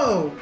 Hello!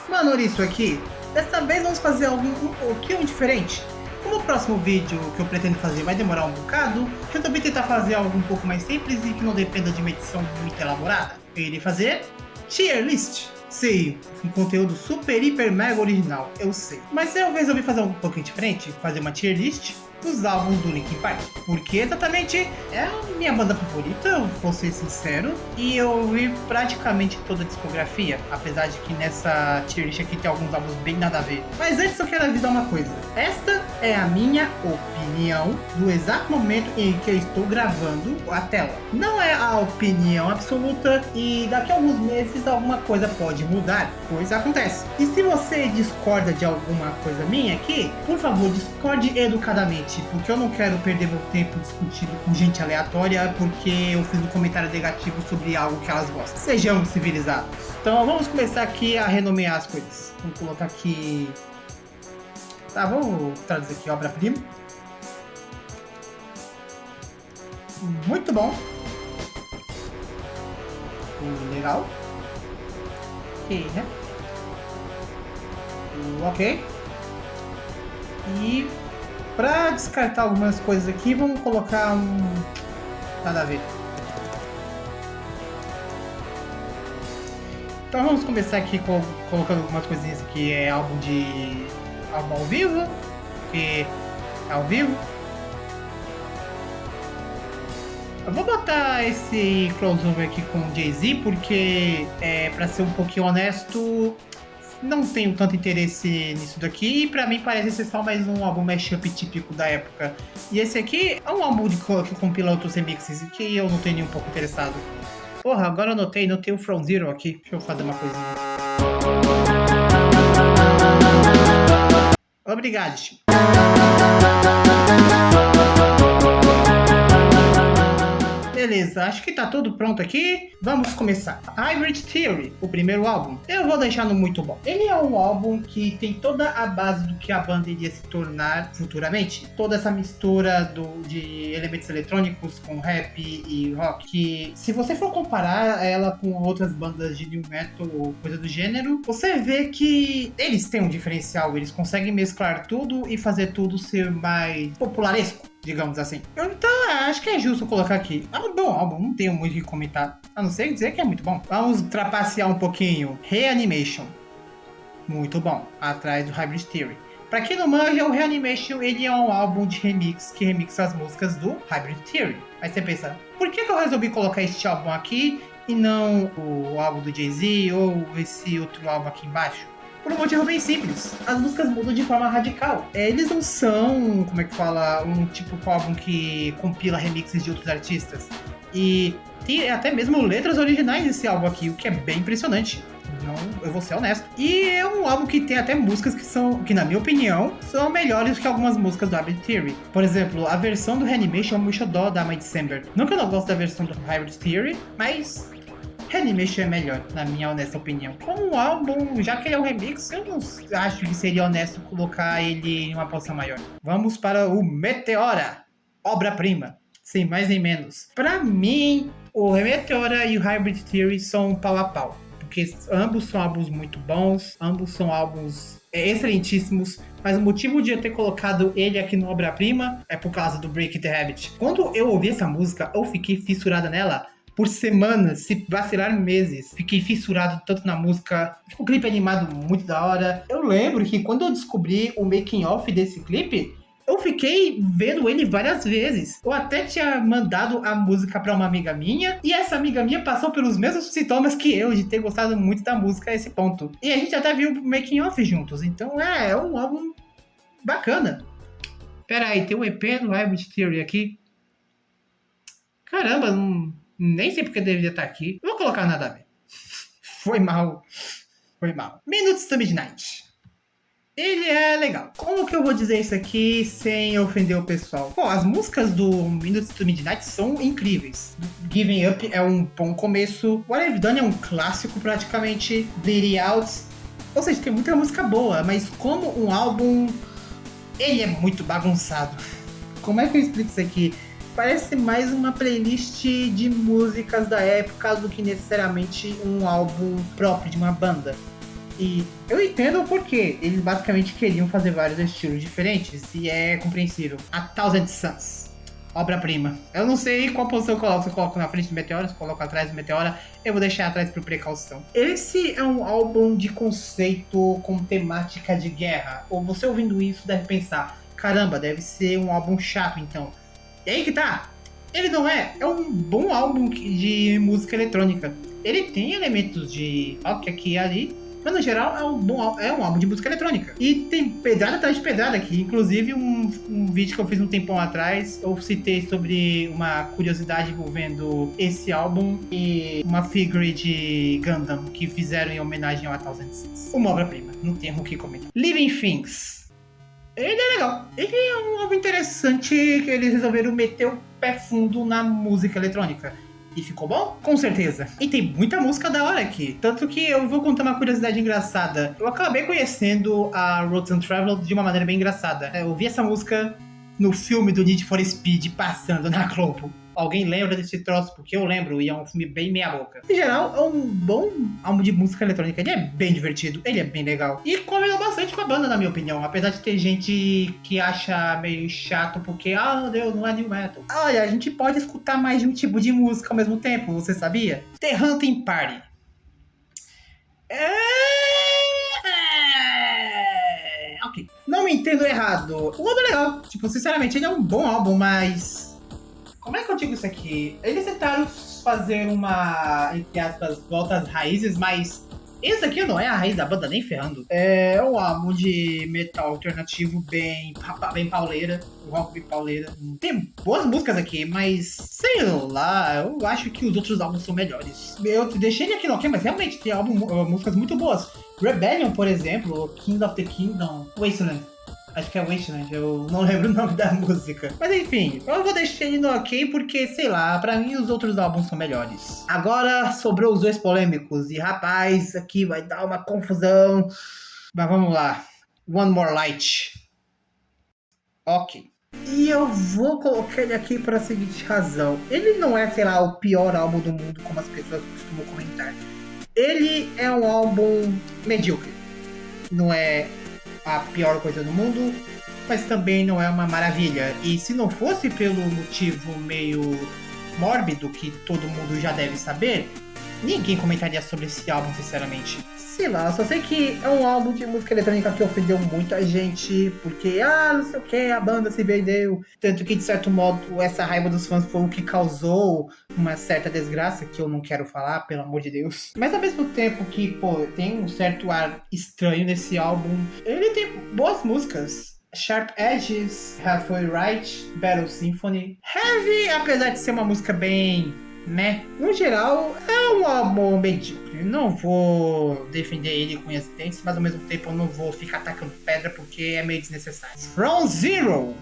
Manorício aqui. Dessa vez vamos fazer algo um pouquinho diferente. Como o próximo vídeo que eu pretendo fazer vai demorar um bocado, resolvi tentar fazer algo um pouco mais simples e que não dependa de uma edição muito elaborada. Eu irei fazer tier list. Sim, um conteúdo super, hiper, mega original, eu sei. Mas eu resolvi fazer algo um pouquinho diferente, fazer uma tier list dos álbuns do Linkin Park. Porque exatamente é a minha banda favorita, vou ser sincero. E eu ouvi praticamente toda a discografia, apesar de que nessa tier list aqui tem alguns álbuns bem nada a ver. Mas antes eu quero avisar uma coisa. Esta é a minha opinião do exato momento em que eu estou gravando a tela. Não é a opinião absoluta e daqui a alguns meses alguma coisa pode mudar, pois acontece. E se você discorda de alguma coisa minha aqui, por favor, discorde educadamente, porque eu não quero perder meu tempo discutindo com gente aleatória porque eu fiz um comentário negativo sobre algo que elas gostam. Sejamos civilizados. Então vamos começar aqui a renomear as coisas. Vamos colocar aqui... Tá, vamos traduzir aqui obra-prima. Muito bom. Legal. Ok, né? Ok. E pra descartar algumas coisas aqui, vamos colocar um... Nada a ver. Então vamos começar aqui colocando algumas coisinhas aqui. É álbum ao vivo, que é ao vivo. Eu vou botar esse crossover aqui com o Jay-Z porque, pra ser um pouquinho honesto, não tenho tanto interesse nisso daqui e pra mim parece ser só mais um álbum mashup típico da época. E esse aqui é um álbum que compila outros remixes que eu não tenho nem um pouco interessado. Porra, agora eu notei o From Zero aqui. Deixa eu fazer uma coisinha. Obrigado, Chico. Beleza, acho que tá tudo pronto aqui. Vamos começar. Hybrid Theory, o primeiro álbum. Eu vou deixar no muito bom. Ele é um álbum que tem toda a base do que a banda iria se tornar futuramente. Toda essa mistura de elementos eletrônicos com rap e rock. Que, se você for comparar ela com outras bandas de new metal ou coisa do gênero, você vê que eles têm um diferencial. Eles conseguem mesclar tudo e fazer tudo ser mais popularesco, digamos assim. Então, acho que é justo colocar aqui. É um bom álbum, não tenho muito o que comentar. A não ser dizer que é muito bom. Vamos trapacear um pouquinho. Reanimation. Muito bom. Atrás do Hybrid Theory. Pra quem não manja, o Reanimation, ele é um álbum de remix que remixa as músicas do Hybrid Theory. Aí você pensa, por que eu resolvi colocar este álbum aqui e não o álbum do Jay-Z ou esse outro álbum aqui embaixo? Por um motivo bem simples. As músicas mudam de forma radical. Eles não são, como é que fala, um tipo de álbum que compila remixes de outros artistas. E tem até mesmo letras originais desse álbum aqui, o que é bem impressionante. Não, eu vou ser honesto. E é um álbum que tem até músicas que na minha opinião, são melhores que algumas músicas do Hybrid Theory. Por exemplo, a versão do Reanimation é um xodó da My December. Não que eu não gosto da versão do Hybrid Theory, mas Reanimation é melhor, na minha honesta opinião. Como um álbum, já que ele é um remix, eu não acho que seria honesto colocar ele em uma posição maior. Vamos para o Meteora, obra-prima, sem mais nem menos. Pra mim, o Meteora e o Hybrid Theory são pau a pau, porque ambos são álbuns muito bons, ambos são álbuns excelentíssimos, mas o motivo de eu ter colocado ele aqui no obra-prima é por causa do Break the Habit. Quando eu ouvi essa música, eu fiquei fissurada nela por semanas, se vacilar meses. Fiquei fissurado tanto na música. O clipe animado muito da hora. Eu lembro que quando eu descobri o making of desse clipe, eu fiquei vendo ele várias vezes. Eu até tinha mandado a música pra uma amiga minha, e essa amiga minha passou pelos mesmos sintomas que eu, de ter gostado muito da música a esse ponto. E a gente até viu o making of juntos, então é um álbum bacana. Pera aí, tem um EP do Hybrid Theory aqui. Caramba, nem sei porque deveria estar aqui. Não vou colocar nada a ver. Foi mal. Minutes to Midnight. Ele é legal. Como que eu vou dizer isso aqui sem ofender o pessoal? Pô, as músicas do Minutes to Midnight são incríveis. Giving Up é um bom começo. What I've Done é um clássico praticamente. Bleeding Out. Ou seja, tem muita música boa, mas como um álbum, ele é muito bagunçado. Como é que eu explico isso aqui? Parece mais uma playlist de músicas da época do que necessariamente um álbum próprio de uma banda. E eu entendo o porquê. Eles basicamente queriam fazer vários estilos diferentes. E é compreensível. A Thousand Suns. Obra-prima. Eu não sei qual posição eu coloco. Se eu coloco na frente do Meteora, se eu coloco atrás do Meteora. Eu vou deixar atrás por precaução. Esse é um álbum de conceito com temática de guerra. Ou você ouvindo isso deve pensar: caramba, deve ser um álbum chato então. E aí que tá. Ele não é. É um bom álbum de música eletrônica. Ele tem elementos de rock aqui e ali, mas no geral é um álbum de música eletrônica. E tem pedrada atrás de pedrada aqui. Inclusive um vídeo que eu fiz um tempão atrás, eu citei sobre uma curiosidade envolvendo esse álbum e uma figure de Gundam que fizeram em homenagem ao 1006. Uma obra-prima, não tem o que comentar. Living Things. Ele é legal. Ele é um álbum interessante que eles resolveram meter o pé fundo na música eletrônica. E ficou bom? Com certeza. E tem muita música da hora aqui. Tanto que eu vou contar uma curiosidade engraçada. Eu acabei conhecendo a Road and Travel de uma maneira bem engraçada. Eu ouvi essa música no filme do Need for Speed passando na Globo. Alguém lembra desse troço? Porque eu lembro, e é um filme bem meia boca. Em geral, é um bom álbum de música eletrônica. Ele é bem divertido, ele é bem legal. E combinou bastante com a banda, na minha opinião. Apesar de ter gente que acha meio chato porque, meu Deus, não é new metal. Olha, a gente pode escutar mais de um tipo de música ao mesmo tempo, você sabia? The Hunting Party. Ok. Não me entendo errado. O álbum é legal. Tipo, sinceramente, ele é um bom álbum, mas... como é que eu digo isso aqui? Eles tentaram fazer uma, entre aspas, volta às raízes, mas esse aqui não é a raiz da banda nem ferrando. É um álbum de metal alternativo bem pauleira, rock bem pauleira. Tem boas músicas aqui, mas sei lá, eu acho que os outros álbuns são melhores. Eu deixei ele aqui no ok, mas realmente tem músicas muito boas. Rebellion, por exemplo, King of the Kingdom, Wasteland. Acho que é Wasteland, eu não lembro o nome da música. Mas enfim, eu vou deixar ele no ok porque, sei lá, pra mim os outros álbuns são melhores. Agora sobrou os dois polêmicos. E rapaz, aqui vai dar uma confusão. Mas vamos lá. One More Light. Ok. E eu vou colocar ele aqui para a seguinte razão. Ele não é, sei lá, o pior álbum do mundo, como as pessoas costumam comentar. Ele é um álbum medíocre. Não é a pior coisa do mundo, mas também não é uma maravilha. E se não fosse pelo motivo meio mórbido que todo mundo já deve saber, ninguém comentaria sobre esse álbum, sinceramente. Sei lá, só sei que é um álbum de música eletrônica que ofendeu muita gente, porque, não sei o que, a banda se vendeu. Tanto que, de certo modo, essa raiva dos fãs foi o que causou uma certa desgraça, que eu não quero falar, pelo amor de Deus. Mas ao mesmo tempo que, tem um certo ar estranho nesse álbum, ele tem boas músicas. Sharp Edges, Halfway Right, Battle Symphony. Heavy, apesar de ser uma música bem... né? No geral, é um álbum medíocre. Não vou defender ele com existência, mas ao mesmo tempo eu não vou ficar atacando pedra porque é meio desnecessário. From Zero!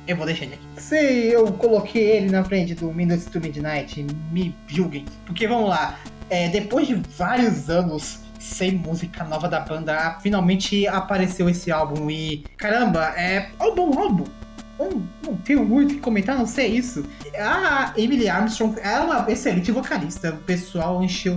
Eu vou deixar ele aqui. Se eu coloquei ele na frente do Minutes to Midnight, me julguem. Porque vamos lá, depois de vários anos sem música nova da banda, finalmente apareceu esse álbum e caramba, é um bom álbum. Não tenho muito o que comentar, não sei isso. A Emily Armstrong é uma excelente vocalista. O pessoal enche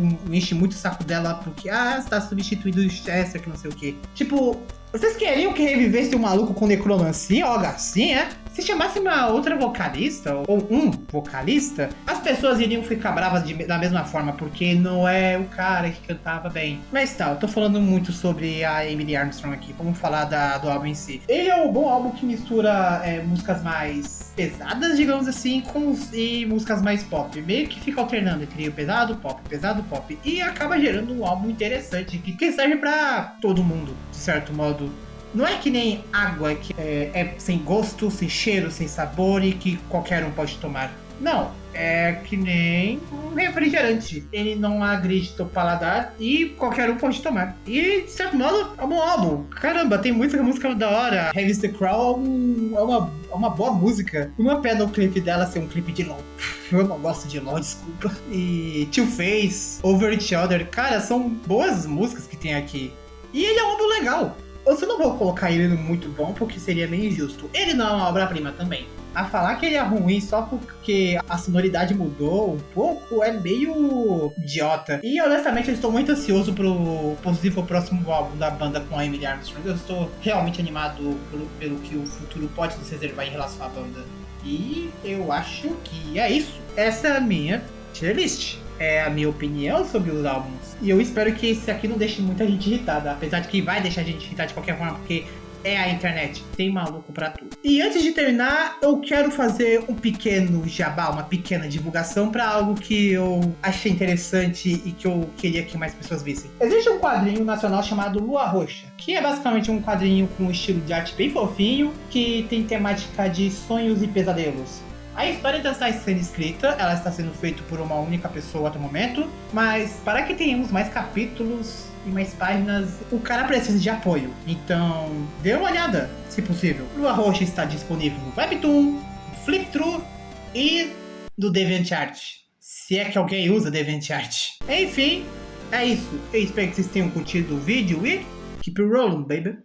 muito o saco dela porque, está substituindo o Chester, que não sei o que. Tipo, vocês queriam que revivesse o maluco com necromancia ou algo assim, é? Se chamasse uma outra vocalista, ou um vocalista, as pessoas iriam ficar bravas da mesma forma, porque não é o cara que cantava bem. Mas tá, eu tô falando muito sobre a Emily Armstrong aqui, vamos falar do álbum em si. Ele é um bom álbum que mistura músicas mais pesadas, digamos assim, e músicas mais pop. Meio que fica alternando entre o pesado, pop. E acaba gerando um álbum interessante, que serve pra todo mundo, de certo modo. Não é que nem água, que é sem gosto, sem cheiro, sem sabor e que qualquer um pode tomar. Não, é que nem um refrigerante. Ele não agride teu paladar e qualquer um pode tomar. E, de certo modo, é um bom álbum. Caramba, tem muita música da hora. Heavy's the Crow é uma boa música. Uma pena o clipe dela ser um clipe de LOL. Eu não gosto de LOL, desculpa. E Two Face, Over Each Other. Cara, são boas músicas que tem aqui. E ele é um álbum legal. Eu só não vou colocar ele no muito bom, porque seria meio injusto. Ele não é uma obra-prima também. A falar que ele é ruim só porque a sonoridade mudou um pouco é meio idiota. E honestamente eu estou muito ansioso pro possível próximo álbum da banda com a Emily Armstrong. Eu estou realmente animado pelo que o futuro pode nos reservar em relação à banda. E eu acho que é isso. Essa é a minha tier list. É a minha opinião sobre os álbuns. E eu espero que esse aqui não deixe muita gente irritada. Apesar de que vai deixar a gente irritada de qualquer forma, porque é a internet. Tem maluco pra tudo. E antes de terminar, eu quero fazer um pequeno jabá, uma pequena divulgação pra algo que eu achei interessante e que eu queria que mais pessoas vissem. Existe um quadrinho nacional chamado Lua Roxa, que é basicamente um quadrinho com um estilo de arte bem fofinho, que tem temática de sonhos e pesadelos. A história ainda está sendo escrita, ela está sendo feita por uma única pessoa até o momento, mas para que tenhamos mais capítulos e mais páginas, o cara precisa de apoio. Então, dê uma olhada, se possível. Lua Roxa está disponível no Webtoon, no Flipthrough e no DeviantArt. Se é que alguém usa DeviantArt. Enfim, é isso. Eu espero que vocês tenham curtido o vídeo e keep it rolling, baby.